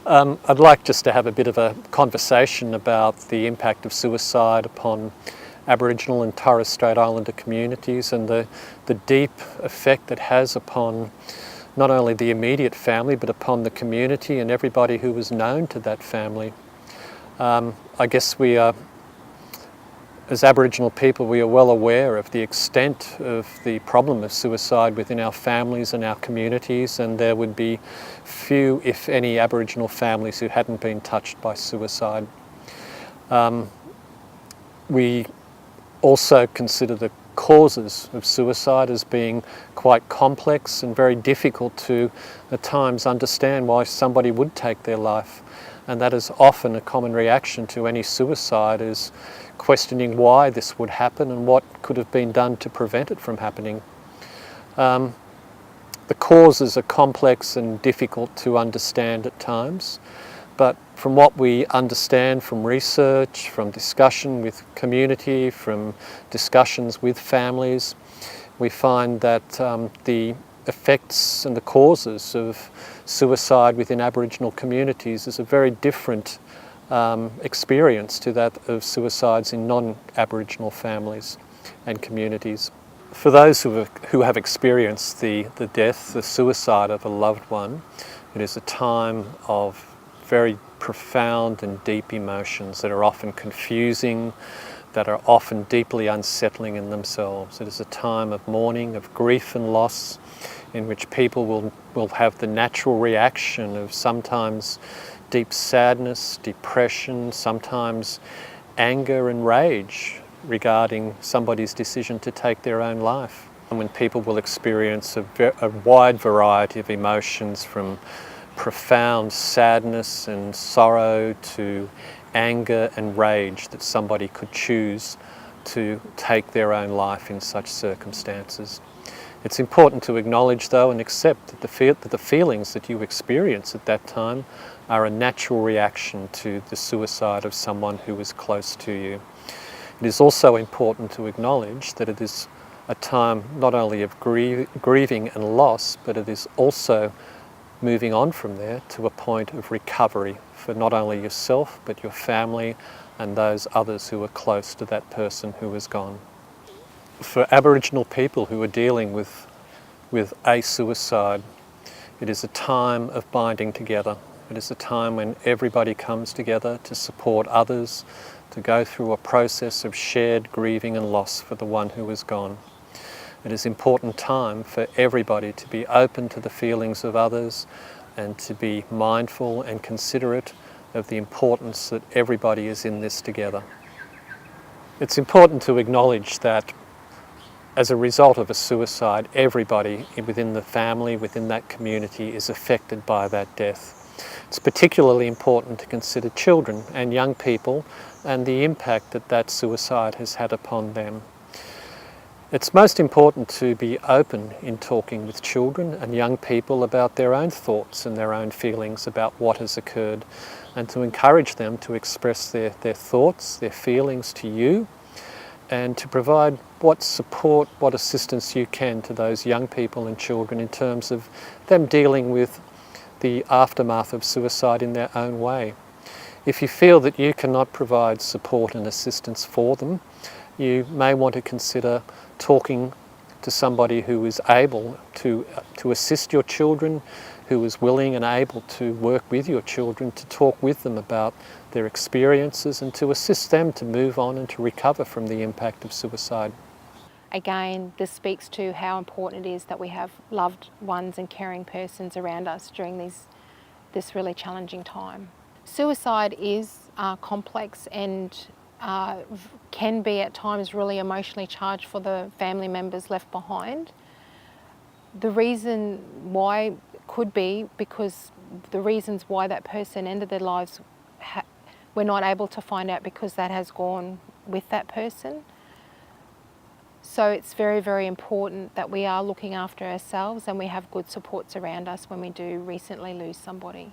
I'd like just to have a bit of a conversation about the impact of suicide upon Aboriginal and Torres Strait Islander communities and the deep effect it has upon not only the immediate family but upon the community and everybody who was known to that family. I guess we are, as Aboriginal people, we are well aware of the extent of the problem of suicide within our families and our communities, and there would be few, if any, Aboriginal families who hadn't been touched by suicide. We also consider the causes of suicide as being quite complex and very difficult to, at times, understand why somebody would take their life. And that is often a common reaction to any suicide, is questioning why this would happen and what could have been done to prevent it from happening. The causes are complex and difficult to understand at times, but from what we understand from research, from discussion with community, from discussions with families, we find that the effects and the causes of suicide within Aboriginal communities is a very different experience to that of suicides in non-Aboriginal families and communities. For those who have experienced the death, the suicide of a loved one, it is a time of very profound and deep emotions that are often confusing, that are often deeply unsettling in themselves. It is a time of mourning, of grief and loss, in which people will have the natural reaction of sometimes deep sadness, depression, sometimes anger and rage regarding somebody's decision to take their own life. And when people will experience a wide variety of emotions, from profound sadness and sorrow to anger and rage, that somebody could choose to take their own life in such circumstances. It's important to acknowledge, though, and accept that the feelings that you experience at that time are a natural reaction to the suicide of someone who is close to you. It is also important to acknowledge that it is a time not only of grieving and loss, but it is also moving on from there to a point of recovery for not only yourself but your family and those others who are close to that person who is gone. For Aboriginal people who are dealing with a suicide, it is a time of binding together. It is a time when everybody comes together to support others, to go through a process of shared grieving and loss for the one who is gone. It is an important time for everybody to be open to the feelings of others and to be mindful and considerate of the importance that everybody is in this together. It's important to acknowledge that as a result of a suicide, everybody within the family, within that community, is affected by that death. It's particularly important to consider children and young people and the impact that that suicide has had upon them. It's most important to be open in talking with children and young people about their own thoughts and their own feelings about what has occurred, and to encourage them to express their thoughts, their feelings to you, and to provide what support, what assistance you can to those young people and children in terms of them dealing with the aftermath of suicide in their own way. If you feel that you cannot provide support and assistance for them, you may want to consider talking to somebody who is able to assist your children, who is willing and able to work with your children, to talk with them about their experiences and to assist them to move on and to recover from the impact of suicide. Again, this speaks to how important it is that we have loved ones and caring persons around us during this really challenging time. Suicide is complex and can be at times really emotionally charged for the family members left behind. The reason why could be because the reasons why that person ended their lives we're not able to find out because that has gone with that person. So it's very, very important that we are looking after ourselves and we have good supports around us when we do recently lose somebody.